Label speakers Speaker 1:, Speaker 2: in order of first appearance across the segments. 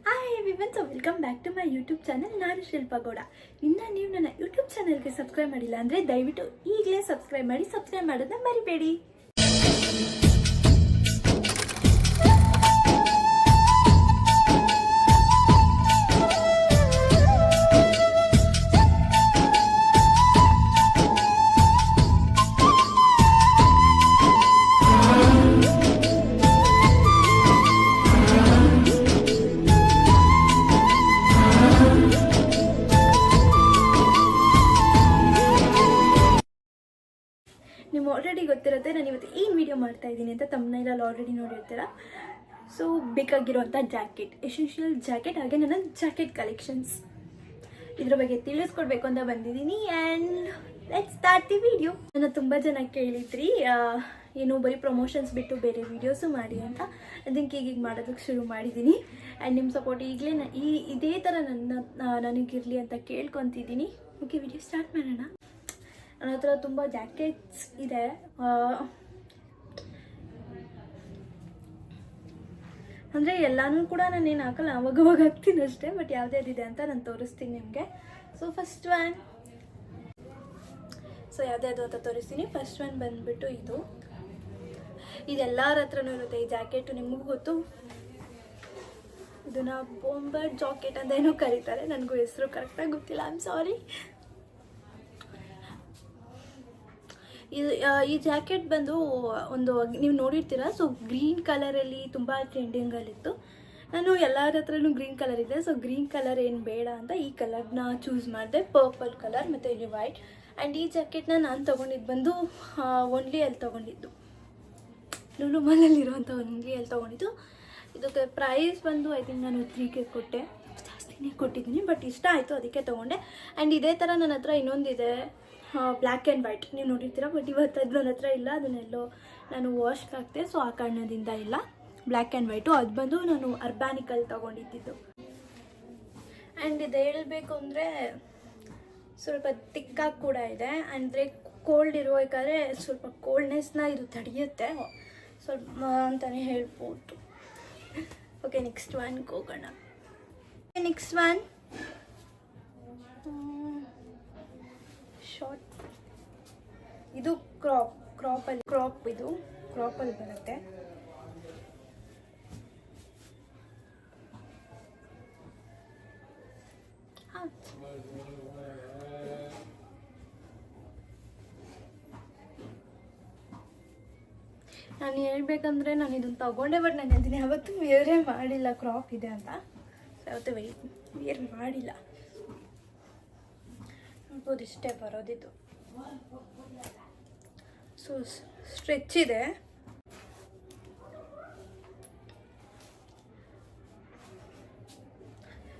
Speaker 1: Hi everyone, so welcome back to my YouTube channel. ನಾನು ಶಿಲ್ಪಾ ಗೌಡ. ಇನ್ನು ನೀವು ನನ್ನ ಯೂಟ್ಯೂಬ್ ಚಾನಲ್ಗೆ ಸಬ್ಸ್ಕ್ರೈಬ್ ಮಾಡಿಲ್ಲ ಅಂದರೆ ದಯವಿಟ್ಟು ಈಗಲೇ ಸಬ್ಸ್ಕ್ರೈಬ್ ಮಾಡಿ. ಸಬ್ಸ್ಕ್ರೈಬ್ ಮಾಡೋದನ್ನ ಮರಿಬೇಡಿ. ನಿಮ್ಗೆ ಆಲ್ರೆಡಿ ಗೊತ್ತಿರುತ್ತೆ ನಾನು ಇವತ್ತು ಏನು ವಿಡಿಯೋ ಮಾಡ್ತಾ ಇದ್ದೀನಿ ಅಂತ. ತಮ್ಮನೇಲಲ್ಲಿ ಆಲ್ರೆಡಿ ನೋಡಿರ್ತೀರ. ಸೊ ಬೇಕಾಗಿರುವಂಥ ಜಾಕೆಟ್, ಎಸೆನ್ಷಿಯಲ್ ಜಾಕೆಟ್, ಹಾಗೆ ನನ್ನ ಜಾಕೆಟ್ ಕಲೆಕ್ಷನ್ಸ್ ಇದ್ರ ಬಗ್ಗೆ ತಿಳಿಸ್ಕೊಡ್ಬೇಕು ಅಂತ ಬಂದಿದ್ದೀನಿ. And let's start the video. ನನ್ನ ತುಂಬ ಜನ ಕೇಳಿದ್ರಿ ಏನು ಬರೀ ಪ್ರಮೋಷನ್ಸ್ ಬಿಟ್ಟು ಬೇರೆ ವೀಡಿಯೋಸು ಮಾಡಿ ಅಂತ. ಅದಕ್ಕೆ ಈಗೀಗ ಮಾಡೋದಕ್ಕೆ ಶುರು ಮಾಡಿದ್ದೀನಿ. ಆ್ಯಂಡ್ ನಿಮ್ಮ ಸಪೋರ್ಟ್ ಈಗಲೇ ಇದೇ ಥರ ನನಗಿರಲಿ ಅಂತ ಕೇಳ್ಕೊತಿದ್ದೀನಿ. ಓಕೆ, ವಿಡಿಯೋ ಸ್ಟಾರ್ಟ್ ಮಾಡೋಣ. ನನ್ನ ಹತ್ರ ತುಂಬ ಜಾಕೆಟ್ಸ್ ಇದೆ. ಅಂದರೆ ಎಲ್ಲನೂ ಕೂಡ ನಾನೇನು ಹಾಕಲ್ಲ, ಅವಾಗವಾಗ ಹಾಕ್ತೀನಿ ಅಷ್ಟೇ. ಬಟ್ ಯಾವ್ದ್ಯಾವ್ದಿದೆ ಅಂತ ನಾನು ತೋರಿಸ್ತೀನಿ ನಿಮಗೆ. ಸೊ ಫಸ್ಟ್ ಒನ್, ಯಾವ್ದ್ಯಾವುದು ಅಂತ ತೋರಿಸ್ತೀನಿ. ಫಸ್ಟ್ ಒನ್ ಬಂದುಬಿಟ್ಟು ಇದೆಲ್ಲರ ಹತ್ರನೂ ಇರುತ್ತೆ ಈ ಜಾಕೆಟು. ನಿಮಗೂ ಗೊತ್ತು, ಇದನ್ನ ಬೊಂಬರ್ ಜಾಕೆಟ್ ಅಂತ ಏನೋ ಕರೀತಾರೆ. ನನಗೂ ಹೆಸರು ಕರೆಕ್ಟಾಗಿ ಗೊತ್ತಿಲ್ಲ, ಐ ಆಮ್ ಸಾರಿ. ಈ ಜಾಕೆಟ್ ಬಂದು ಒಂದು ನೀವು ನೋಡಿರ್ತೀರ. ಸೊ ಗ್ರೀನ್ ಕಲರಲ್ಲಿ ತುಂಬ ಟ್ರೆಂಡಿಂಗಲ್ಲಿತ್ತು. ನಾನು ಎಲ್ಲರ ಹತ್ರನೂ ಗ್ರೀನ್ ಕಲರ್ ಇದೆ. ಸೊ ಗ್ರೀನ್ ಕಲರ್ ಏನು ಬೇಡ ಅಂತ ಈ ಕಲರ್ನ ಚೂಸ್ ಮಾಡಿದೆ, ಪರ್ಪಲ್ ಕಲರ್ ಮತ್ತು ಇಲ್ಲಿ ವೈಟ್. ಆ್ಯಂಡ್ ಈ ಜಾಕೆಟ್ನ ನಾನು ತೊಗೊಂಡಿದ್ದು ಬಂದು ಓನ್ಲಿ ಅಲ್ಲಿ ತೊಗೊಂಡಿದ್ದು, ಲೂಲು ಮಾಲಲ್ಲಿರುವಂಥ ಓನ್ಲಿ ಅಲ್ಲಿ ತೊಗೊಂಡಿದ್ದು. ಇದಕ್ಕೆ ಪ್ರೈಸ್ ಬಂದು ಐ ಥಿಂಕ್ ನಾನು 3K ಕೊಟ್ಟೆ, ಜಾಸ್ತಿನೇ ಕೊಟ್ಟಿದ್ದೀನಿ. ಬಟ್ ಇಷ್ಟ ಆಯಿತು, ಅದಕ್ಕೆ ತೊಗೊಂಡೆ. ಆ್ಯಂಡ್ ಇದೇ ಥರ ನನ್ನ ಹತ್ರ ಇನ್ನೊಂದಿದೆ, ಬ್ಲ್ಯಾಕ್ ಆ್ಯಂಡ್ ವೈಟ್. ನೀವು ನೋಡಿರ್ತೀರ. ಬಟ್ ಇವತ್ತು ಅದು ನನ್ನ ಹತ್ರ ಇಲ್ಲ, ಅದನ್ನೆಲ್ಲೋ ನಾನು ವಾಶ್ಗೆ ಹಾಕ್ತೆ. ಸೊ ಆ ಕಾರಣದಿಂದ ಇಲ್ಲ. ಬ್ಲ್ಯಾಕ್ ಆ್ಯಂಡ್ ವೈಟು ಅದು ಬಂದು ನಾನು ಅರ್ಬ್ಯಾನಿಕಲ್ಲಿ ತೊಗೊಂಡಿದ್ದು. ಆ್ಯಂಡ್ ಇದು ಹೇಳಬೇಕು ಅಂದರೆ ಸ್ವಲ್ಪ ತಿಕ್ಕಾಗಿ ಕೂಡ ಇದೆ. ಅಂದರೆ ಕೋಲ್ಡ್ ಇರಬೇಕಾದ್ರೆ ಸ್ವಲ್ಪ ಕೋಲ್ಡ್ನೆಸ್ನ ಇದು ತಡೆಯುತ್ತೆ ಸ್ವಲ್ಪ ಅಂತಲೇ ಹೇಳ್ಬೋದು. ಓಕೆ, ನೆಕ್ಸ್ಟ್ ಒನ್ಗೆ ಹೋಗೋಣ. Next one short. ಇದು ಕ್ರಾಪಲ್ಲಿ ಬರುತ್ತೆ. ನಾನು ಹೇಳ್ಬೇಕಂದ್ರೆ ನಾನು ಇದನ್ನು ತಗೊಂಡೆ, ಬಟ್ ನಾನು ಅದನ್ನ ಯಾವತ್ತೂ ವೇರೇ ಮಾಡಿಲ್ಲ. ಕ್ರಾಪ್ ಇದೆ ಅಂತ ಯಾವತ್ತೂ ವೇರ್ ಮಾಡಿಲ್ಲ. ನೋಡ್ಬೋದು, ಇಷ್ಟೇ ಬರೋದಿದ್ದು. ಸೊ ಸ್ಟ್ರೆಚ್ ಇದೆ.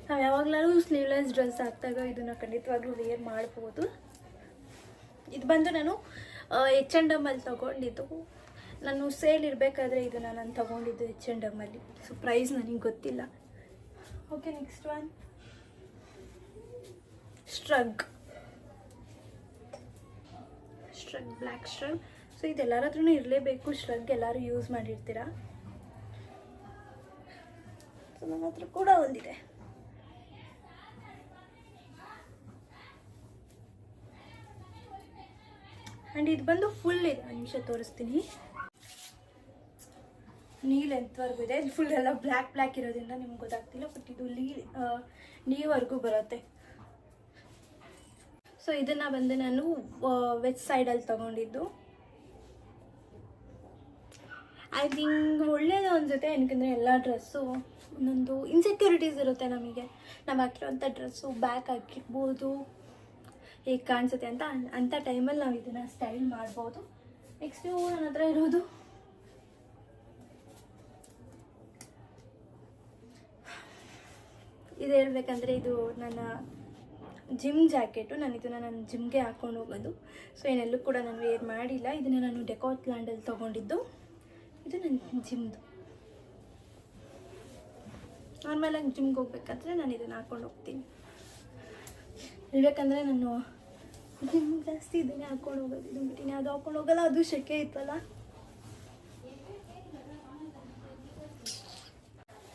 Speaker 1: ನಾವು ಯಾವಾಗಲೂ ಸ್ಲೀವ್ಲೆಸ್ ಡ್ರೆಸ್ ಹಾಕಿದಾಗ ಇದನ್ನು ಖಂಡಿತವಾಗ್ಲೂ ವೇರ್ ಮಾಡ್ಬೋದು. ಇದು ಬಂದು ನಾನು H&M ಅಲ್ಲಿ ತೊಗೊಂಡಿದ್ದು. ನಾನು ಸೇಲ್ ಇರಬೇಕಾದ್ರೆ ಇದನ್ನು ನಾನು ತೊಗೊಂಡಿದ್ದು H&M ಅಲ್ಲಿ. ಸೊ ಪ್ರೈಸ್ ನನಗೆ ಗೊತ್ತಿಲ್ಲ. ಓಕೆ, ನೆಕ್ಸ್ಟ್ ಒನ್ ಸ್ಟ್ರಗ್, ಬ್ಲ್ಯಾಕ್ ಸ್ಟ್ರಗ್. ಸೊ ಇದೆಲ್ಲರ ಹತ್ರನೂ ಇರಲೇಬೇಕು. ಸ್ಟ್ರಗ್ ಎಲ್ಲರೂ ಯೂಸ್ ಮಾಡಿರ್ತೀರ. ಸೊ ನನ್ನ ಹತ್ರ ಕೂಡ ಒಂದಿದೆ. ಆ್ಯಂಡ್ ಇದು ಬಂದು ಫುಲ್ ಇದೆ. ನಿಮಿಷ ತೋರಿಸ್ತೀನಿ. ನೀ ಲೆಂತ್ವರೆಗೂ ಇದೆ. ಇದು ಫುಲ್ ಎಲ್ಲ ಬ್ಲ್ಯಾಕ್ ಇರೋದ್ರಿಂದ ನಿಮ್ಗೆ ಗೊತ್ತಾಗ್ತಿಲ್ಲ. ಬಟ್ ಇದು ನೀವರೆಗೂ ಬರುತ್ತೆ. ಸೊ ಇದನ್ನು ಬಂದು ನಾನು ವೆಸ್ಟ್ ಸೈಡಲ್ಲಿ ತೊಗೊಂಡಿದ್ದು. ಐ ಥಿಂಕ್ ಒಳ್ಳೇದು ಅನಿಸುತ್ತೆ. ಏನಕ್ಕೆಂದರೆ ಎಲ್ಲ ಡ್ರೆಸ್ಸು ಒಂದೊಂದು ಇನ್ಸೆಕ್ಯೂರಿಟೀಸ್ ಇರುತ್ತೆ ನಮಗೆ. ನಾವು ಹಾಕಿರೋಂಥ ಡ್ರೆಸ್ಸು ಬ್ಯಾಕ್ ಹಾಕಿರ್ಬೋದು, ಹೇಗೆ ಕಾಣಿಸುತ್ತೆ ಅಂಥ ಟೈಮಲ್ಲಿ ನಾವು ಇದನ್ನು ಸ್ಟೈಲ್ ಮಾಡ್ಬೋದು. ನೆಕ್ಸ್ಟು ನನ್ನ ಹತ್ರ ಇರೋದು ಇದು ಹೇಳ್ಬೇಕಂದ್ರೆ ಇದು ನನ್ನ ಜಿಮ್ ಜಾಕೆಟು. ನಾನು ಇದನ್ನು ನನ್ನ ಜಿಮ್ಗೆ ಹಾಕ್ಕೊಂಡು ಹೋಗೋದು. ಸೊ ಏನೆಲ್ಲೂ ಕೂಡ ನಾನು ವೇರ್ ಮಾಡಿಲ್ಲ. ಇದನ್ನು ನಾನು ಡೆಕಾತ್ಲ್ಯಾಂಡಲ್ಲಿ ತೊಗೊಂಡಿದ್ದು. ಇದು ನನ್ನ ಜಿಮ್ದು. ನಾರ್ಮಲಾಗಿ ಜಿಮ್ಗೆ ಹೋಗ್ಬೇಕಾದ್ರೆ ನಾನು ಇದನ್ನು ಹಾಕ್ಕೊಂಡು ಹೋಗ್ತೀನಿ. ಹೇಳ್ಬೇಕಂದ್ರೆ ನಾನು ಜಿಮ್ ಜಾಸ್ತಿ ಇದನ್ನೇ ಹಾಕ್ಕೊಂಡು ಹೋಗೋದು. ಇದು ಬಿಟ್ಟಿನಿ ಅದು ಹಾಕ್ಕೊಂಡು ಹೋಗಲ್ಲ, ಅದು ಶೆಕೆ ಇತ್ತಲ್ಲ.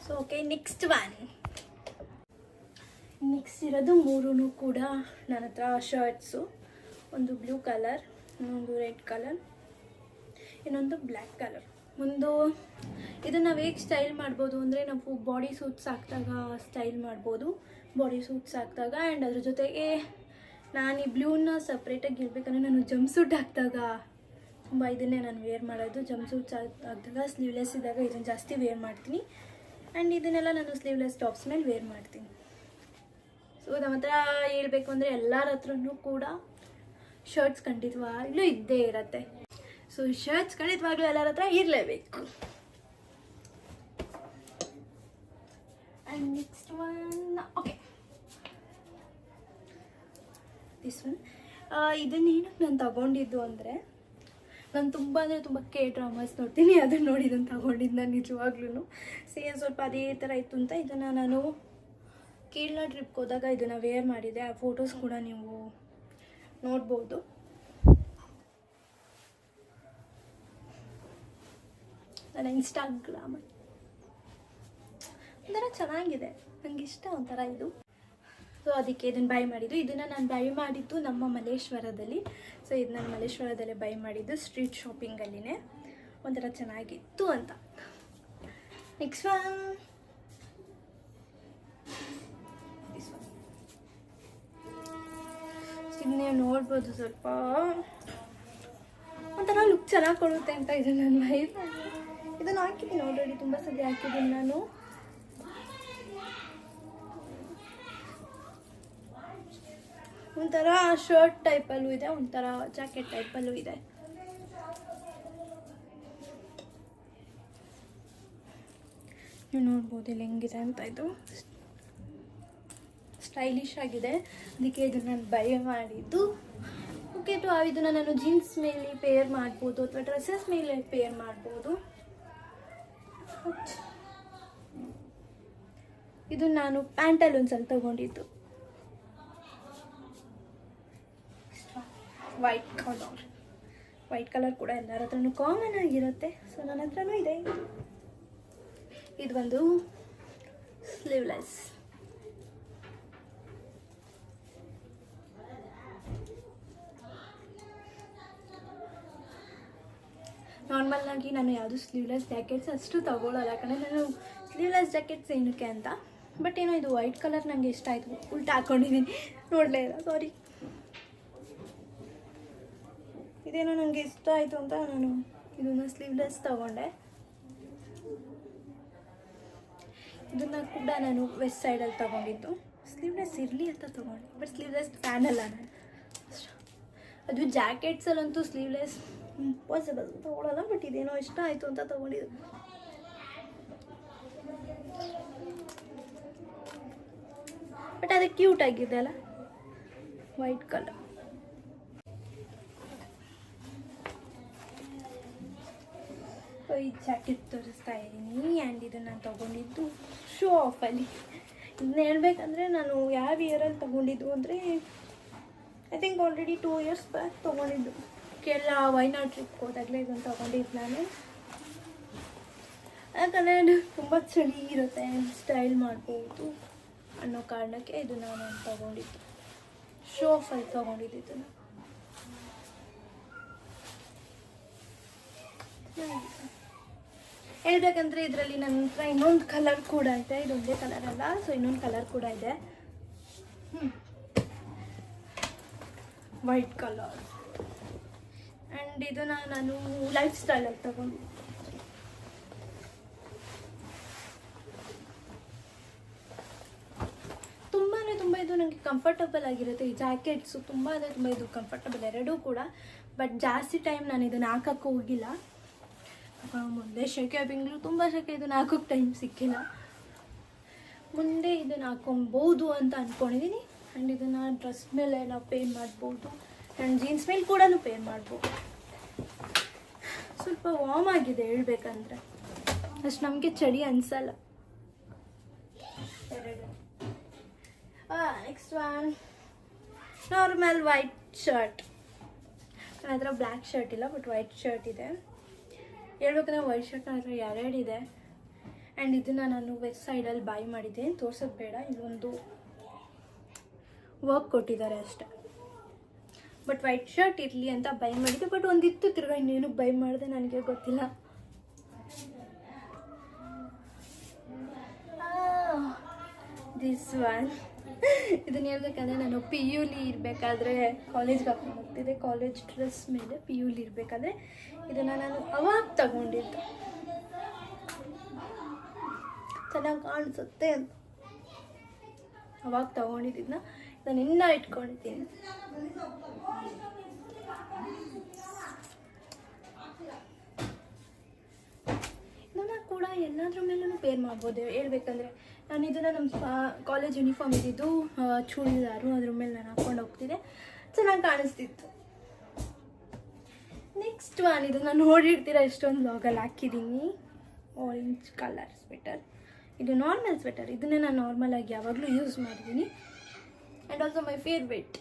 Speaker 1: So okay, next one next ಇರೋದು ಮೂರೂ ಕೂಡ ನನ್ನ ಹತ್ರ ಶರ್ಟ್ಸು. ಒಂದು ಬ್ಲೂ ಕಲರ್, ಇನ್ನೊಂದು ರೆಡ್ ಕಲರ್, ಇನ್ನೊಂದು ಬ್ಲ್ಯಾಕ್ ಕಲರ್. ಒಂದು ಇದನ್ನು ನಾವು ಹೇಗೆ ಸ್ಟೈಲ್ ಮಾಡ್ಬೋದು ಅಂದರೆ, ನಾವು ಬಾಡಿ ಸೂಟ್ಸ್ ಹಾಕಿದಾಗ ಸ್ಟೈಲ್ ಮಾಡ್ಬೋದು, ಬಾಡಿ ಸೂಟ್ಸ್ ಹಾಕಿದಾಗ. ಆ್ಯಂಡ್ ಅದ್ರ ಜೊತೆಗೆ ನಾನು ಈ ಬ್ಲೂನ ಸಪ್ರೇಟಾಗಿ ಇರಬೇಕಂದ್ರೆ ನಾನು ಜಂಪ್ ಸೂಟ್ ಹಾಕಿದಾಗ ತುಂಬ ಇದನ್ನೇ ನಾನು ವೇರ್ ಮಾಡೋದು. ಜಂಪ್ ಸೂಟ್ಸ್ ಹಾಕಿದಾಗ ಸ್ಲೀವ್ಲೆಸ್ ಇದ್ದಾಗ ಇದನ್ನು ಜಾಸ್ತಿ ವೇರ್ ಮಾಡ್ತೀನಿ. ಆ್ಯಂಡ್ ಇದನ್ನೆಲ್ಲ ನಾನು ಸ್ಲೀವ್ಲೆಸ್ ಟಾಪ್ಸ್ ಮೇಲೆ ವೇರ್ ಮಾಡ್ತೀನಿ. ಸೊ ನಮ್ಮ ಹತ್ರ ಹೇಳ್ಬೇಕು ಅಂದರೆ ಎಲ್ಲರ ಹತ್ರನೂ ಕೂಡ ಶರ್ಟ್ಸ್ ಖಂಡಿತವಾಗ್ಲೂ ಇದ್ದೇ ಇರತ್ತೆ. ಸೊ ಶರ್ಟ್ಸ್ ಖಂಡಿತವಾಗ್ಲೂ ಎಲ್ಲರ ಹತ್ರ ಇರಲೇಬೇಕು. And next one, okay, this one. ಇದನ್ನೇನಕ್ಕೆ ನಾನು ತಗೊಂಡಿದ್ದು ಅಂದರೆ, ನಾನು ತುಂಬ ಅಂದರೆ ತುಂಬ ಡ್ರಾಮಾಸ್ ನೋಡ್ತೀನಿ, ಅದನ್ನು ನೋಡಿ ಇದನ್ನು ತಗೊಂಡಿದ್ದು ನಾನು ನಿಜವಾಗ್ಲೂ. ಸೇಮ್ ಸ್ವಲ್ಪ ಅದೇ ಥರ ಇತ್ತು ಅಂತ ಇದನ್ನು ನಾನು ಕೇರಳ ಟ್ರಿಪ್ಗೆ ಹೋದಾಗ ಇದನ್ನು ವೇರ್ ಮಾಡಿದೆ. ಆ ಫೋಟೋಸ್ ಕೂಡ ನೀವು ನೋಡ್ಬೋದು. ನನ್ನ ಇನ್ಸ್ಟಾಗ್ರಾಮ್ ಒಂಥರ ಚೆನ್ನಾಗಿದೆ, ನನಗೆ ಇಷ್ಟ ಒಂಥರ ಇದು. ಸೊ ಅದಕ್ಕೆ ಇದನ್ನು ಬೈ ಮಾಡಿದ್ದು. ಇದನ್ನು ನಾನು ಬೈ ಮಾಡಿದ್ದು ನಮ್ಮ ಮಲ್ಲೇಶ್ವರದಲ್ಲಿ. ಸೊ ಇದು ನಾನು ಮಲ್ಲೇಶ್ವರದಲ್ಲೇ ಬೈ ಮಾಡಿದ್ದು, ಸ್ಟ್ರೀಟ್ ಶಾಪಿಂಗಲ್ಲಿನೇ. ಒಂಥರ ಚೆನ್ನಾಗಿತ್ತು ಅಂತ. ನೆಕ್ಸ್ಟ್ ಒನ್, ಇದನ್ನೇ ನೋಡ್ಬೋದು, ಸ್ವಲ್ಪ ಒಂಥರ ಲುಕ್ ಚೆನ್ನಾಗಿ ಕೊಡುತ್ತೆ ಅಂತ ಇದು ನನ್ನ ಬೈ. ಇದನ್ನು ಹಾಕಿದ್ದೀನಿ ಆಲ್ರೆಡಿ, ತುಂಬ ಸಲ ಹಾಕಿದ್ದೀನಿ ನಾನು. ಒಂಥರ ಶರ್ಟ್ ಟೈಪಲ್ಲೂ ಇದೆ, ಒಂಥರ ಜಾಕೆಟ್ ಟೈಪಲ್ಲೂ ಇದೆ. ನೀವು ನೋಡ್ಬೋದು ಇಲ್ಲಿ ಹೆಂಗಿದೆ ಅಂತ. ಇದು ಸ್ಟೈಲಿಶ್ ಆಗಿದೆ, ಅದಕ್ಕೆ ಇದನ್ನು ನಾನು ಬೈ ಮಾಡಿದ್ದು. ಓಕೆ, ಇದನ್ನು ನಾನು ಜೀನ್ಸ್ ಮೇಲೆ ಪೇರ್ ಮಾಡ್ಬೋದು ಅಥವಾ ಡ್ರೆಸ್ಸಸ್ ಮೇಲೆ ಪೇರ್ ಮಾಡ್ಬೋದು. ಇದು ನಾನು ಪ್ಯಾಂಟಲ್ಲಿ ಒಂದು ಸಲ ತಗೊಂಡಿದ್ದು, ವೈಟ್ ಕಲರ್ ಕೂಡ ಎಲ್ಲರ ಹತ್ರನೂ ಕಾಮನ್ ಆಗಿರುತ್ತೆ. ಸೊ ನನ್ನ ಹತ್ರನೂ ಇದೆ. ಇದು ಒಂದು ಸ್ಲೀವ್ಲೆಸ್. ನಾರ್ಮಲ್ ಆಗಿ ನಾನು ಯಾವುದು ಸ್ಲೀವ್ಲೆಸ್ ಜಾಕೆಟ್ಸ್ ಅಷ್ಟು ತಗೊಳ್ಳಲ್ಲ, ಯಾಕಂದರೆ ನಾನು ಸ್ಲೀವ್ಲೆಸ್ ಜಾಕೆಟ್ಸ್ ಏನಕ್ಕೆ ಅಂತ. ಬಟ್ ಏನೋ ಇದು ವೈಟ್ ಕಲರ್ ನನಗೆ ಇಷ್ಟ ಆಯಿತು, ಉಲ್ಟಾ ಹಾಕ್ಕೊಂಡಿದ್ದೀನಿ, ನೋಡಲೇ ಇಲ್ಲ, ಸಾರಿ. ಇದೇನೋ ನನಗೆ ಇಷ್ಟ ಆಯಿತು ಅಂತ ನಾನು ಇದನ್ನು ಸ್ಲೀವ್ಲೆಸ್ ತಗೊಂಡೆ. ಇದನ್ನು ಕೂಡ ನಾನು ವೆಸ್ಟ್ ಸೈಡಲ್ಲಿ ತೊಗೊಂಡಿದ್ದು. ಸ್ಲೀವ್ಲೆಸ್ ಇರಲಿ ಅಂತ ತೊಗೊಂಡೆ, ಬಟ್ ಸ್ಲೀವ್ಲೆಸ್ ಫ್ಯಾನ್ ಅಲ್ಲ ನಾನು. ಅದು ಜಾಕೆಟ್ಸಲ್ಲಂತೂ ಸ್ಲೀವ್ಲೆಸ್ ಇಂಪಾಸಿಬಲ್ ತೊಗೊಳ್ಳಲ್ಲ. ಬಟ್ ಇದೇನೋ ಇಷ್ಟ ಆಯಿತು ಅಂತ ತೊಗೊಂಡಿದ್ದು. ಬಟ್ ಅದು ಕ್ಯೂಟ್ ಆಗಿದೆ ಅಲ್ಲ, ವೈಟ್ ಕಲರ್. ಈ ಜಾಕೆಟ್ ತೋರಿಸ್ತಾ ಇದ್ದೀನಿ. ಆ್ಯಂಡ್ ಇದನ್ನು ನಾನು ತೊಗೊಂಡಿದ್ದು ಶೋ ಆಫಲ್ಲಿ. ಇದನ್ನ ಹೇಳ್ಬೇಕಂದ್ರೆ ನಾನು ಯಾವ ಇಯರಲ್ಲಿ ತೊಗೊಂಡಿದ್ದು ಅಂದರೆ, I think already 2 years back ತೊಗೊಂಡಿದ್ದು. ಕೇರಳ ವೈನಾಡ್ ಟ್ರಿಪ್ಗೆ ಹೋದಾಗಲೇ ಇದನ್ನು ತೊಗೊಂಡಿದ್ದು ನಾನು. ಯಾಕಂದರೆ ಅದು ತುಂಬ ಚಳಿ ಇರುತ್ತೆ, ಸ್ಟೈಲ್ ಮಾಡ್ಬೋದು ಅನ್ನೋ ಕಾರಣಕ್ಕೆ ಇದನ್ನು ನಾನು ತೊಗೊಂಡಿದ್ದು. ಶೋ ಆಫಲ್ಲಿ ತೊಗೊಂಡಿದ್ದು ಇದನ್ನು. ಹೇಳ್ಬೇಕಂದ್ರೆ ಇದರಲ್ಲಿ ನನ್ನ ಹತ್ರ ಇನ್ನೊಂದು ಕಲರ್ ಕೂಡ ಇದೆ. ಇದೊಂದೇ ಕಲರ್ ಅಲ್ಲ, ಸೊ ಇನ್ನೊಂದು ಕಲರ್ ಕೂಡ ಇದೆ, ವೈಟ್ ಕಲರ್. ಆ್ಯಂಡ್ ಇದನ್ನು ನಾನು ಲೈಫ್ ಸ್ಟೈಲಲ್ಲಿ ತಗೊಂಡು. ತುಂಬ ಇದು ನನಗೆ ಕಂಫರ್ಟಬಲ್ ಆಗಿರುತ್ತೆ. ಈ ಜಾಕೆಟ್ಸು ತುಂಬ ಇದು ಕಂಫರ್ಟಬಲ್ ಎರಡೂ ಕೂಡ. ಬಟ್ ಜಾಸ್ತಿ ಟೈಮ್ ನಾನು ಇದನ್ನು ಹಾಕೋಕ್ಕೆ ಹೋಗಿಲ್ಲ. ಮುಂದೆ ಶೆಕೆ ಬೆಂಗಳೂರು ತುಂಬ ಶೆಕೆ, ಇದನ್ನು ಹಾಕೋಕ್ಕೆ ಟೈಮ್ ಸಿಕ್ಕಿಲ್ಲ. ಮುಂದೆ ಇದನ್ನು ಹಾಕೊಬೋದು ಅಂತ ಅಂದ್ಕೊಂಡಿದ್ದೀನಿ. ಆ್ಯಂಡ್ ಇದನ್ನು ಡ್ರೆಸ್ ಮೇಲೆ ನಾವು ಪೇರ್ ಮಾಡ್ಬೋದು, ಆ್ಯಂಡ್ ಜೀನ್ಸ್ ಮೇಲೆ ಕೂಡ ಪೇರ್ ಮಾಡ್ಬೋದು. ಸ್ವಲ್ಪ ವಾರ್ಮ್ ಆಗಿದೆ ಹೇಳ್ಬೇಕಂದ್ರೆ, ಅಷ್ಟು ನಮಗೆ ಚಳಿ ಅನಿಸಲ್ಲ. Next one normal white shirt. ನನ್ನ ಹತ್ರ ಬ್ಲ್ಯಾಕ್ ಶರ್ಟ್ ಇಲ್ಲ, ಬಟ್ ವೈಟ್ ಶರ್ಟ್ ಇದೆ. ಹೇಳ್ಬೇಕಂದ್ರೆ ವೈಟ್ ಶರ್ಟ್ ನನ್ನ ಹತ್ರ 2 ಇದೆ. ಆ್ಯಂಡ್ ಇದನ್ನು ನಾನು ವೆಸ್ಟ್ ಸೈಡಲ್ಲಿ ಬೈ ಮಾಡಿದ್ದೆ, ತೋರ್ಸೋದು ಬೇಡ. ಇದೊಂದು ವರ್ಕ್ ಕೊಟ್ಟಿದ್ದಾರೆ ಅಷ್ಟೆ. ಬಟ್ ವೈಟ್ ಶರ್ಟ್ ಇರಲಿ ಅಂತ ಬೈ ಮಾಡಿದ್ದೆ, ಬಟ್ ಒಂದಿತ್ತು ತಿರ್ಗಾ ಇನ್ನೇನು ಬೈ ಮಾಡಿದೆ ನನಗೆ ಗೊತ್ತಿಲ್ಲ. ದಿಸ್ ಒನ್ ಇದನ್ನ ಹೇಳ್ಬೇಕಂದ್ರೆ ನಾನು ಪಿ ಯುಲಿ ಇರಬೇಕಾದ್ರೆ ಕಾಲೇಜ್ಗೆ ಹಾಕೊಂಡು ಹೋಗ್ತಿದ್ದೆ, ಕಾಲೇಜ್ ಡ್ರೆಸ್ ಮೇಲೆ ಪಿ ಯುಲಿ ಇರಬೇಕಾದ್ರೆ ಇದನ್ನು ನಾನು ಅವಾಗ ತಗೊಂಡಿದ್ದೆ, ಚೆನ್ನಾಗಿ ಕಾಣಿಸುತ್ತೆ ಅಂತ ಅವಾಗ ತಗೊಂಡಿದ್ದನ್ನ ನಾನು ಇನ್ನೂ ಇಟ್ಕೊಂಡಿದ್ದೀನಿ. ಇದನ್ನು ಕೂಡ ಎಲ್ಲಾದ್ರ ಮೇಲೂ ಪೇರ್ ಮಾಡ್ಬೋದು. ಹೇಳ್ಬೇಕಂದ್ರೆ ನಾನು ಇದನ್ನು ನಮ್ಮ ಕಾಲೇಜ್ ಯೂನಿಫಾರ್ಮ್ ಇದ್ದಿದ್ದು ಚೂಡಿದಾರು, ಅದ್ರ ಮೇಲೆ ನಾನು ಹಾಕ್ಕೊಂಡು ಹೋಗ್ತಿದ್ದೆ, ಚೆನ್ನಾಗಿ ಕಾಣಿಸ್ತಿತ್ತು. ನೆಕ್ಸ್ಟ್ ಒನ್ ಇದನ್ನು ನೋಡಿರ್ತೀರ, ಎಷ್ಟೊಂದು ಬ್ಲಾಗಲ್ಲಿ ಹಾಕಿದ್ದೀನಿ. ಆರೆಂಜ್ ಕಲರ್ ಸ್ವೆಟರ್, ಇದು ನಾರ್ಮಲ್ ಸ್ವೆಟರ್, ಇದನ್ನೇ ನಾನು ನಾರ್ಮಲಾಗಿ ಯಾವಾಗಲೂ ಯೂಸ್ ಮಾಡಿದ್ದೀನಿ. And also my favourite.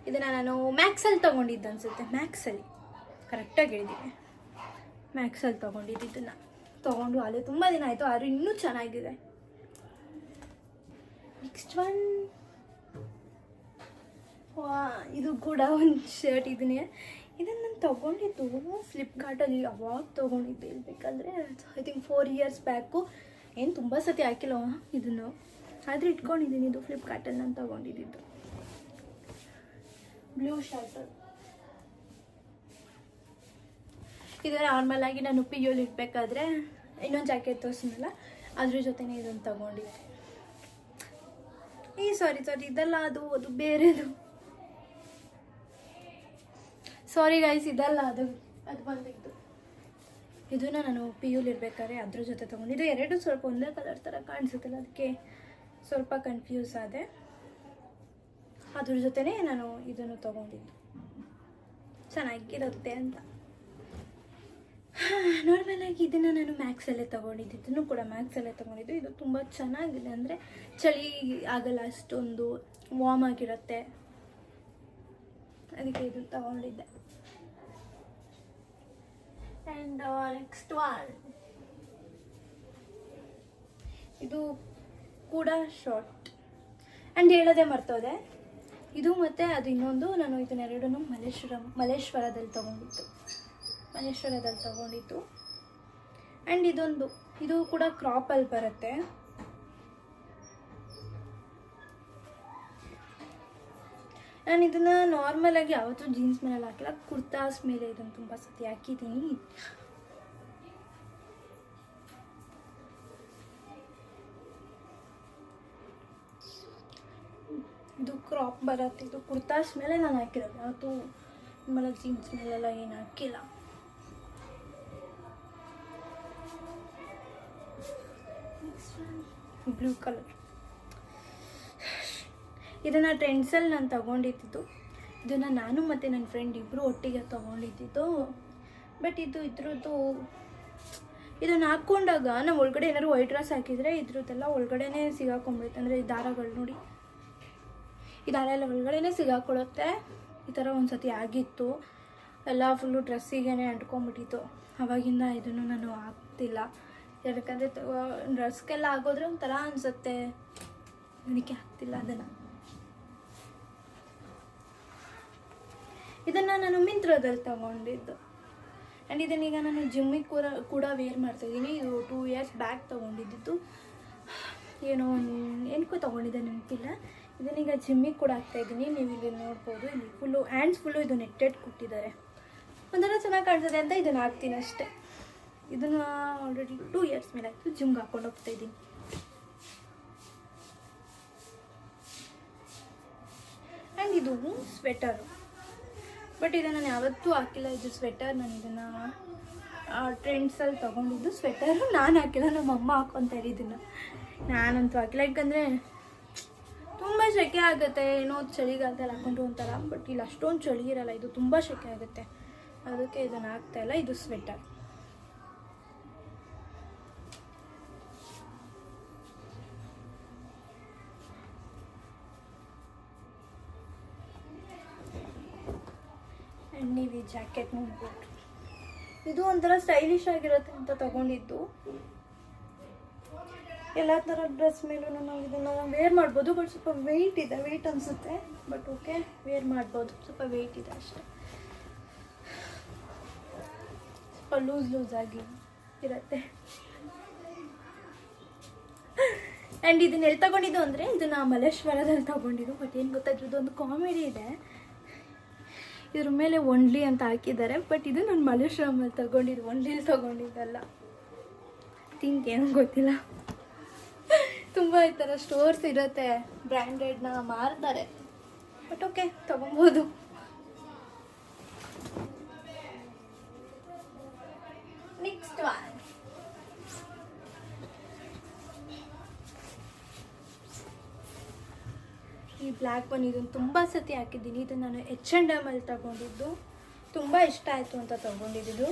Speaker 1: ಇದನ್ನು ನಾನು ಮ್ಯಾಕ್ಸಲ್ಲಿ ತೊಗೊಂಡಿದ್ದು ಅನಿಸುತ್ತೆ, ಮ್ಯಾಕ್ಸಲ್ಲಿ ಕರೆಕ್ಟಾಗಿ ಹೇಳಿದ್ದೀನಿ, ಮ್ಯಾಕ್ಸಲ್ಲಿ ತೊಗೊಂಡಿದ್ದು. ಇದನ್ನು ತೊಗೊಂಡು ಅಲ್ಲೇ ತುಂಬ ದಿನ ಆಯಿತು, ಆದರೂ ಇನ್ನೂ ಚೆನ್ನಾಗಿದೆ. ನೆಕ್ಸ್ಟ್ ಒನ್, ಇದು ಕೂಡ ಒಂದು ಶರ್ಟ್. ಇದನ್ನೇ ನಾನು ತೊಗೊಂಡಿದ್ದು ಫ್ಲಿಪ್ಕಾರ್ಟಲ್ಲಿ, ಅವಾಗ ತೊಗೊಂಡಿದ್ದು ಹೇಳ್ಬೇಕಂದ್ರೆ ಐ ಥಿಂಕ್ 4 years ಬ್ಯಾಕು. ಏನು ತುಂಬ ಸತಿ ಹಾಕಿಲ್ಲ ಇದನ್ನು, ಆದರೆ ಇಟ್ಕೊಂಡಿದ್ದೀನಿ. ಇದು ಫ್ಲಿಪ್ಕಾರ್ಟಲ್ಲಿ ನಾನು ತೊಗೊಂಡಿದ್ದು ಬ್ಲೂ ಶರ್ಟ್. ಇದು ನಾರ್ಮಲಾಗಿ ನಾನು ಪಿ ಯುಲಿ ಇಡಬೇಕಾದ್ರೆ ಇನ್ನೊಂದು ಜಾಕೆಟ್ ತೋರಿಸಿದ್ನಲ್ಲ, ಅದ್ರ ಜೊತೆನೇ ಇದನ್ನು ತೊಗೊಂಡಿದ್ದೆ. ಸಾರಿ ಇದಲ್ಲ, ಅದು ಬೇರೆದು. ಸಾರಿ ಗೈಸ್, ಇದಲ್ಲ, ಅದು ಬಂದಿದ್ದು. ಇದನ್ನು ನಾನು ಪಿ ಯುಲಿ ಇರಬೇಕಾದ್ರೆ ಅದ್ರ ಜೊತೆ ತೊಗೊಂಡಿದ್ದು. ಎರಡು ಸ್ವಲ್ಪ ಒಂದೇ ಕಲರ್ ಥರ ಕಾಣಿಸುತ್ತಲ್ಲ, ಅದಕ್ಕೆ ಸ್ವಲ್ಪ ಕನ್ಫ್ಯೂಸ್ ಆದೆ. ಅದ್ರ ಜೊತೆನೇ ನಾನು ಇದನ್ನು ತೊಗೊಂಡಿದ್ದು, ಚೆನ್ನಾಗಿರುತ್ತೆ ಅಂತ. ನಾರ್ಮಲಾಗಿ ಇದನ್ನು ನಾನು ಮ್ಯಾಕ್ಸಲ್ಲೇ ತೊಗೊಂಡಿದ್ದು, ಇದನ್ನು ಕೂಡ ಮ್ಯಾಕ್ಸಲ್ಲೇ ತೊಗೊಂಡಿದ್ದು. ಇದು ತುಂಬ ಚೆನ್ನಾಗಿದೆ, ಅಂದರೆ ಚಳಿ ಆಗಲ್ಲ, ಅಷ್ಟೊಂದು ವಾರ್ಮ್ ಆಗಿರುತ್ತೆ, ಅದಕ್ಕೆ ಇದು ತೊಗೊಂಡಿದ್ದೆ. ಆ್ಯಂಡ್ ನೆಕ್ಸ್ಟ್ ಒನ್, ಇದು ಕೂಡ ಶಾರ್ಟ್. ಆ್ಯಂಡ್ ಹೇಳೋದೇ ಮರ್ತೋದೆ, ಇದು ಮತ್ತು ಅದು ಇನ್ನೊಂದು, ನಾನು ಇದನ್ನೆರಡನ್ನೂ ಮಲ್ಲೇಶ್ವರದಲ್ಲಿ ತೊಗೊಂಡಿದ್ದು. ಆ್ಯಂಡ್ ಇದು ಕೂಡ ಕ್ರಾಪಲ್ಲಿ ಬರುತ್ತೆ. ನಾನು ಇದನ್ನು ನಾರ್ಮಲಾಗಿ ಯಾವತ್ತೂ ಜೀನ್ಸ್ ಮೇಲೆ ಹಾಕಿಲ್ಲ, ಕುರ್ತಾಸ್ ಮೇಲೆ ಇದನ್ನು ತುಂಬ ಸತಿ ಹಾಕಿದ್ದೀನಿ. ಇದು ಕ್ರಾಪ್ ಬರುತ್ತೆ, ಇದು ಕುರ್ತಾಸ್ ಮೇಲೆ ನಾನು ಹಾಕಿರೋದು, ಯಾವತ್ತೂ ನಿಮ್ಮಲ್ಲ ಜೀನ್ಸ್ ಮೇಲೆಲ್ಲ ಏನು ಹಾಕಿಲ್ಲ. ಬ್ಲೂ ಕಲರ್, ಇದನ್ನು ಟ್ರೆಂಡ್ಸಲ್ಲಿ ನಾನು ತೊಗೊಂಡಿದ್ದು. ಇದನ್ನು ನಾನು ಮತ್ತು ನನ್ನ ಫ್ರೆಂಡ್ ಇಬ್ಬರು ಒಟ್ಟಿಗೆ ತೊಗೊಂಡಿದ್ದು. ಬಟ್ ಇದನ್ನು ಹಾಕ್ಕೊಂಡಾಗ ನಾವು ಒಳಗಡೆ ಏನಾದ್ರು ವೈಟ್ ಡ್ರೆಸ್ ಹಾಕಿದರೆ ಇದ್ರದ್ದೆಲ್ಲ ಒಳಗಡೆನೇ ಸಿಗಾಕೊಂಡ್ಬಿಡುತ್ತೆ. ಅಂದರೆ ಈ ದಾರಗಳು ನೋಡಿ, ಈ ದಾರ ಎಲ್ಲ ಒಳಗಡೆನೇ ಸಿಗಾಕೊಳ್ಳುತ್ತೆ. ಈ ಥರ ಒಂದು ಸತಿ ಆಗಿತ್ತು, ಎಲ್ಲ ಫುಲ್ಲು ಡ್ರೆಸ್ಸಿಗೆ ಅಂಟ್ಕೊಂಡ್ಬಿಟ್ಟಿತ್ತು. ಆವಾಗಿಂದ ಇದನ್ನು ನಾನು ಹಾಕ್ತಿಲ್ಲ, ಯಾಕಂದರೆ ಡ್ರೆಸ್ಗೆಲ್ಲ ಆಗೋದ್ರೆ ಒಂಥರ ಅನಿಸುತ್ತೆ, ಅದಕ್ಕೆ ಹಾಕ್ತಿಲ್ಲ ಅದನ್ನು. ಇದನ್ನು ನಾನು ಮಿಂತ್ರದಲ್ಲಿ ತೊಗೊಂಡಿದ್ದು. ಆ್ಯಂಡ್ ಇದನ್ನೀಗ ನಾನು ಜಿಮ್ಮಿಗೆ ಕೂಡ ವೇರ್ ಮಾಡ್ತಾಯಿದ್ದೀನಿ. ಇದು 2 years ಬ್ಯಾಕ್ ತೊಗೊಂಡಿದ್ದು, ಏನಕ್ಕೂ ತೊಗೊಂಡಿದ್ದೆ ನೆನಪಿಲ್ಲ. ಇದನ್ನೀಗ ಜಿಮ್ಮಿಗೆ ಕೂಡ ಹಾಕ್ತಾಯಿದ್ದೀನಿ. ನೀವು ಇಲ್ಲಿ ನೋಡ್ಬೋದು, ಇಲ್ಲಿ ಫುಲ್ಲು ಹ್ಯಾಂಡ್ಸ್ ಫುಲ್ಲು ಇದು ನೆಟ್ಟೆಡ್ ಕೊಟ್ಟಿದ್ದಾರೆ. ಒಂಥರ ಚೆನ್ನಾಗಿ ಕಾಣ್ತದೆ ಅಂತ ಇದನ್ನು ಹಾಕ್ತೀನಿ ಅಷ್ಟೇ. ಇದನ್ನು ಆಲ್ರೆಡಿ 2 years ಮೇಲೆ ಆಯಿತು ಜಿಮ್ಗೆ ಹಾಕ್ಕೊಂಡು ಹೋಗ್ತಾಯಿದ್ದೀನಿ. ಆ್ಯಂಡ್ ಇದು ಸ್ವೆಟರು, ಬಟ್ ಇದನ್ನು ನಾನು ಯಾವತ್ತೂ ಹಾಕಿಲ್ಲ. ಇದು ಸ್ವೆಟರ್, ನಾನು ಇದನ್ನು ಟ್ರೆಂಡ್ಸಲ್ಲಿ ತೊಗೊಂಡಿದ್ದು ಸ್ವೆಟರು. ನಾನು ಹಾಕಿಲ್ಲ, ನಮ್ಮ ಅಮ್ಮ ಹಾಕ್ಕೊತಾರೆ ಇದನ್ನು, ನಾನಂತೂ ಹಾಕಿಲ್ಲ. ಯಾಕಂದರೆ ತುಂಬ ಸೆಕೆ ಆಗುತ್ತೆ, ಏನೋ ಚಳಿಗಾಲದಲ್ಲಿ ಹಾಕೊಂಡ್ರು ಒಂಥರ. ಬಟ್ ಇಲ್ಲಿ ಅಷ್ಟೊಂದು ಚಳಿ ಇರಲ್ಲ, ಇದು ತುಂಬ ಸೆಕೆ ಆಗುತ್ತೆ, ಅದಕ್ಕೆ ಇದನ್ನು ಹಾಕ್ತಾಯಿಲ್ಲ. ಇದು ಸ್ವೆಟರ್. ಆ್ಯಂಡ್ ನೀವು ಈ ಜಾಕೆಟ್ ನೋಡ್ಬೋದು, ಇದು ಒಂಥರ ಸ್ಟೈಲಿಶ್ ಆಗಿರುತ್ತೆ ಅಂತ ತೊಗೊಂಡಿದ್ದು. ಎಲ್ಲ ಥರ ಡ್ರೆಸ್ ಮೇಲೂ ನಾವು ಇದನ್ನು ವೇರ್ ಮಾಡ್ಬೋದು. ಬಟ್ ಸ್ವಲ್ಪ ವೆಯ್ಟ್ ಇದೆ, ವೆಯ್ಟ್ ಅನಿಸುತ್ತೆ. ಬಟ್ ಓಕೆ, ವೇರ್ ಮಾಡ್ಬೋದು. ಸ್ವಲ್ಪ ವೆಯ್ಟ್ ಇದೆ ಅಷ್ಟೇ, ಸ್ವಲ್ಪ ಲೂಸ್ ಆಗಿ ಇರುತ್ತೆ. ಆ್ಯಂಡ್ ಇದನ್ನ ಎಲ್ಲಿ ತೊಗೊಂಡಿದ್ದು ಅಂದರೆ ಇದನ್ನು ಮಲ್ಲೇಶ್ವರದಲ್ಲಿ ತೊಗೊಂಡಿದ್ದು. ಬಟ್ ಏನು ಗೊತ್ತಾ, ಇದೊಂದು ಕಾಮಿಡಿ ಇದೆ. ಇದ್ರ ಮೇಲೆ ಒನ್ಲಿ ಅಂತ ಹಾಕಿದ್ದಾರೆ. ಬಟ್ ಇದು ನಾನು ಮಲ್ಲೇಶ್ವರಮಲ್ಲಿ ತೊಗೊಂಡಿದ್ದು, ಒನ್ಲಿಲಿ ತೊಗೊಂಡಿದ್ದಲ್ಲ. ಥಿಂಕ್ ಏನೂ ಗೊತ್ತಿಲ್ಲ. ತುಂಬ ಈ ಥರ ಸ್ಟೋರ್ಸ್ ಇರುತ್ತೆ, ಬ್ರ್ಯಾಂಡೆಡ್ನ ಮಾರ್ತಾರೆ. ಬಟ್ ಓಕೆ, ತೊಗೊಬೋದು. ನೆಕ್ಸ್ಟ್ ಒನ್, ಈ ಬ್ಲ್ಯಾಕ್ ಒನ್. ಇದನ್ನು ತುಂಬ ಸತಿ ಹಾಕಿದ್ದೀನಿ. ಇದು ನಾನು H&M ಅಲ್ಲಿ ತೊಗೊಂಡಿದ್ದು. ತುಂಬ ಇಷ್ಟ ಆಯಿತು ಅಂತ ತೊಗೊಂಡಿದ್ದು.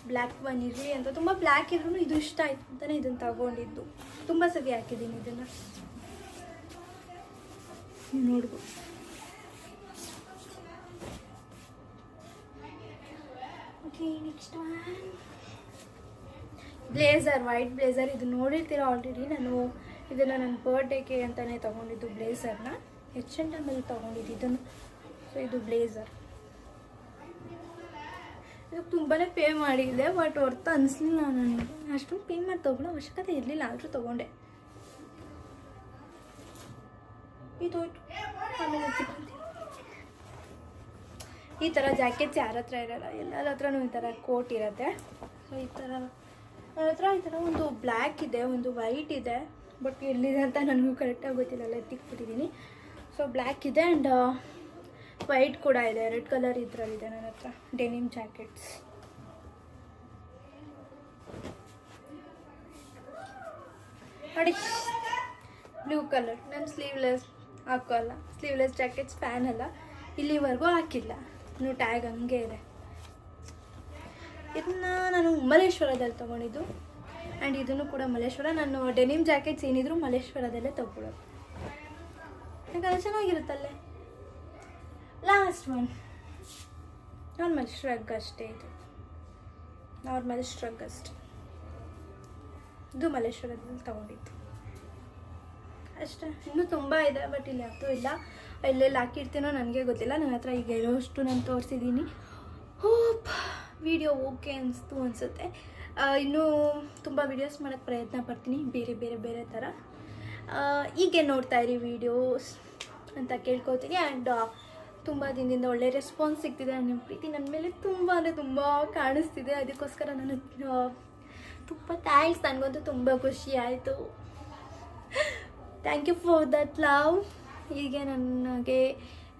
Speaker 1: ಬ್ಲ್ಯಾಕ್ ಒನ್ ಇರಲಿ ಅಂತ, ತುಂಬ ಬ್ಲ್ಯಾಕ್ ಇದ್ರೂ ಇದು ಇಷ್ಟ ಆಯಿತು ಅಂತಲೇ ಇದನ್ನು ತಗೊಂಡಿದ್ದು. ತುಂಬ ಸತಿ ಹಾಕಿದ್ದೀನಿ ಇದನ್ನು, ನೋಡ್ಬೋದು. Okay, next one blazer, white blazer. ಇದು ನೋಡಿರ್ತೀರ ಆಲ್ರೆಡಿ. ನಾನು ಇದನ್ನು ನನ್ನ ಬರ್ಡೇಗೆ ಅಂತಲೇ ತೊಗೊಂಡಿದ್ದು ಬ್ಲೇಸರ್ನ. H&M ಅಲ್ಲಿ ತೊಗೊಂಡಿದ್ದು ಇದನ್ನು. ಸೊ ಇದು ಬ್ಲೇಸರ್. ಇದಕ್ಕೆ ತುಂಬಾ ಪೇ ಮಾಡಿದೆ, ಬಟ್ ಹೊರ್ತು ಅನಿಸ್ಲಿಲ್ಲ ನನಗೆ. ಅಷ್ಟೊಂದು ಪೇ ಮಾಡಿ ತೊಗೊಳ್ಳೋ ಅವಶ್ಯಕತೆ ಇರಲಿಲ್ಲ, ಆದರೂ ತೊಗೊಂಡೆ. ಇದೋಯ್ತು. ಆಮೇಲೆ ಈ ಥರ ಜಾಕೆಟ್ಸ್ ಯಾರ ಹತ್ರ ಇರೋಲ್ಲ, ಎಲ್ಲರ ಹತ್ರನೂ ಈ ಥರ ಕೋಟ್ ಇರುತ್ತೆ. ಸೊ ಈ ಥರ ನನ್ನ ಹತ್ರ ಈ ಥರ ಒಂದು ಬ್ಲ್ಯಾಕ್ ಇದೆ, ಒಂದು ವೈಟ್ ಇದೆ. ಬಟ್ ಎಲ್ಲಿದೆ ಅಂತ ನನಗೂ ಕರೆಕ್ಟಾಗಿ ಗೊತ್ತಿಲ್ಲ, ಎಲ್ಲ ಎತ್ತಿಕ್ಬಿಟ್ಟಿದ್ದೀನಿ. ಸೊ ಬ್ಲ್ಯಾಕ್ ಇದೆ ಆ್ಯಂಡ್ ವೈಟ್ ಕೂಡ ಇದೆ, ರೆಡ್ ಕಲರ್ ಇದರಲ್ಲಿದೆ ನನ್ನ ಹತ್ರ ಡೆನಿಮ್ ಜಾಕೆಟ್ಸ್. ನೋಡಿ, ಬ್ಲೂ ಕಲರ್. ನಾನು ಸ್ಲೀವ್ಲೆಸ್ ಹಾಕೋಲ್ಲ, ಸ್ಲೀವ್ಲೆಸ್ ಜಾಕೆಟ್ಸ್ ಫ್ಯಾನ್ ಅಲ್ಲ, ಇಲ್ಲಿವರೆಗೂ ಹಾಕಿಲ್ಲ. ಇನ್ನು ಟ್ಯಾಗ್ ಹಂಗೆ ಇದೆ. ಇದನ್ನ ನಾನು ಮಲ್ಲೇಶ್ವರದಲ್ಲಿ ತೊಗೊಂಡಿದ್ದು. ಆ್ಯಂಡ್ ಇದನ್ನು ಕೂಡ ಮಲ್ಲೇಶ್ವರ. ನಾನು ಡೆನಿಮ್ ಜಾಕೆಟ್ಸ್ ಏನಿದ್ರು ಮಲ್ಲೇಶ್ವರದಲ್ಲೇ ತೊಗೊಳ್ಳೋದು, ಯಾಕಂದರೆ ಚೆನ್ನಾಗಿರುತ್ತಲ್ಲೇ. ಲಾಸ್ಟ್ ಒನ್, ನಾರ್ಮಲ್ ಶ್ರಗ್ ಅಷ್ಟೇ. ಇದು ನಾರ್ಮಲ್ ಶ್ರಗ್ ಅಷ್ಟೆ. ಇದು ಮಲ್ಲೇಶ್ವರದಲ್ಲಿ ತೊಗೊಂಡಿದ್ದು ಅಷ್ಟೇ. ಇನ್ನೂ ತುಂಬ ಇದೆ, ಬಟ್ ಇಲ್ಲಿ ಯಾವುದು ಇಲ್ಲ. ಎಲ್ಲೆಲ್ಲಿ ಹಾಕಿರ್ತೀನೋ ನನಗೆ ಗೊತ್ತಿಲ್ಲ. ನನ್ನ ಹತ್ರ ಈಗ ಇರೋಷ್ಟು ನಾನು ತೋರಿಸಿದ್ದೀನಿ. ಹೋಪ್ ವಿಡಿಯೋ ಓಕೆ ಅನಿಸ್ತು ಅನಿಸುತ್ತೆ. ಇನ್ನೂ ತುಂಬ ವೀಡಿಯೋಸ್ ಮಾಡೋಕ್ಕೆ ಪ್ರಯತ್ನ ಪಡ್ತೀನಿ, ಬೇರೆ ಬೇರೆ ಬೇರೆ ಥರ. ಹೀಗೆ ನೋಡ್ತಾಯಿರಿ ವೀಡಿಯೋಸ್ ಅಂತ ಕೇಳ್ಕೊತೀನಿ. ಆ್ಯಂಡ್ ತುಂಬ ದಿನದಿಂದ ಒಳ್ಳೆ ರೆಸ್ಪಾನ್ಸ್ ಸಿಗ್ತಿದೆ. ನಿಮ್ಮ ಪ್ರೀತಿ ನನ್ನ ಮೇಲೆ ತುಂಬ ಅಂದರೆ ತುಂಬ ಕಾಣಿಸ್ತಿದೆ. ಅದಕ್ಕೋಸ್ಕರ ನಾನು ತುಂಬ ಥ್ಯಾಂಕ್ಸ್. ನನಗಂತೂ ತುಂಬ ಖುಷಿ ಆಯಿತು. Thank you for that love. ಹೀಗೆ ನನಗೆ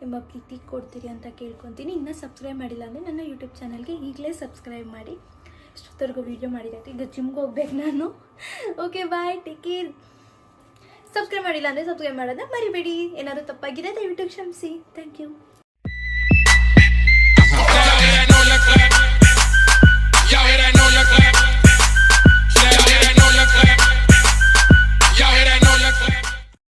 Speaker 1: ನಿಮ್ಮ ಪ್ರೀತಿ ಕೊಡ್ತೀರಿ ಅಂತ ಕೇಳ್ಕೊತೀನಿ. ಇನ್ನೂ ಸಬ್ಸ್ಕ್ರೈಬ್ ಮಾಡಿಲ್ಲ ಅಂದರೆ ನನ್ನ ಯೂಟ್ಯೂಬ್ ಚಾನಲ್ಗೆ ಈಗಲೇ ಸಬ್ಸ್ಕ್ರೈಬ್ ಮಾಡಿ. ಇಷ್ಟೊತ್ತರೆಗೂ ವೀಡಿಯೋ ಮಾಡಿದ್ದಾಯ್ತು, ಈಗ ಜಿಮ್ಗೆ ಹೋಗ್ಬೇಕು ನಾನು. Okay, bye, take care. Subscribe ಮಾಡಿಲ್ಲ ಅಂದರೆ ಸಬ್ಸ್ಕ್ರೈಬ್ ಮಾಡೋದನ್ನ ಮರಿಬೇಡಿ. ಏನಾದರೂ ತಪ್ಪಾಗಿದೆ ದಯವಿಟ್ಟು ಕ್ಷಮಿಸಿ. Thank you.